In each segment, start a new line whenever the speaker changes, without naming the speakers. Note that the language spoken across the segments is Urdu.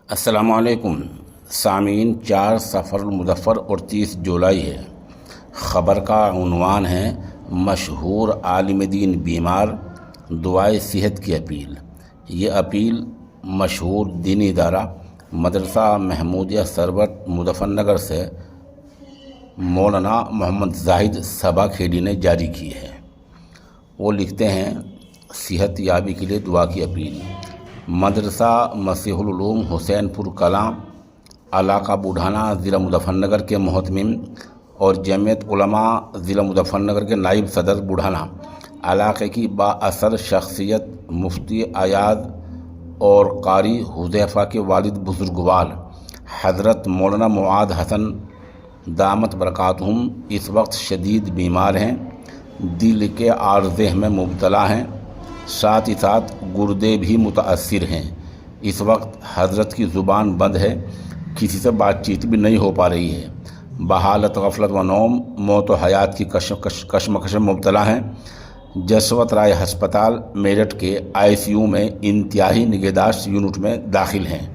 السلام علیکم سامعین، 4 صفر المظفر اور 30 جولائی ہے۔ خبر کا عنوان ہے مشہور عالم دین بیمار، دعائے صحت کی اپیل۔ یہ اپیل مشہور دینی ادارہ مدرسہ محمودیہ سربت مظفر نگر سے مولانا محمد زاہد صبا کھیڑی نے جاری کی ہے۔ وہ لکھتے ہیں، صحت یابی کے لیے دعا کی اپیل۔ مدرسہ مسیح العلوم حسین پور کلاں، علاقہ بوڑھانہ، ضلع مظفر نگر کے محتمم اور جمعیت علماء ضلع مظفر نگر کے نائب صدر بوڑھانہ علاقے کی با اثر شخصیت مفتی ایاز اور قاری حذیفہ کے والد بزرگوار حضرت مولانا معاذ حسن دامت برکاتہم اس وقت شدید بیمار ہیں، دل کے عارضے میں مبتلا ہیں، ساتھ ہی ساتھ گردے بھی متاثر ہیں۔ اس وقت حضرت کی زبان بند ہے، کسی سے بات چیت بھی نہیں ہو پا رہی ہے، بحالت غفلت و نوم، موت و حیات کی کشمکش میں مبتلا ہیں۔ جسوت رائے ہسپتال میرٹھ کے ICU میں انتہائی نگہداشت یونٹ میں داخل ہیں۔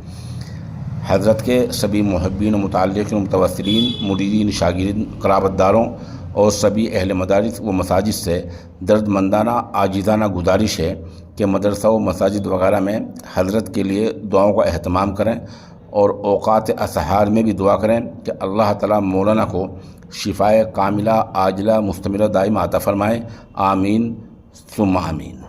حضرت کے سبھی محبین و متعلقین و متوسلین، مریدین، شاگردین، قرابت داروں اور سبھی اہل مدارس و مساجد سے درد مندانہ عاجزانہ گزارش ہے کہ مدرسہ و مساجد وغیرہ میں حضرت کے لیے دعاؤں کا اہتمام کریں اور اوقات اسحار میں بھی دعا کریں کہ اللہ تعالیٰ مولانا کو شفائے کاملہ عاجلہ مستمرہ دائمہ عطا فرمائے۔ آمین ثم آمین۔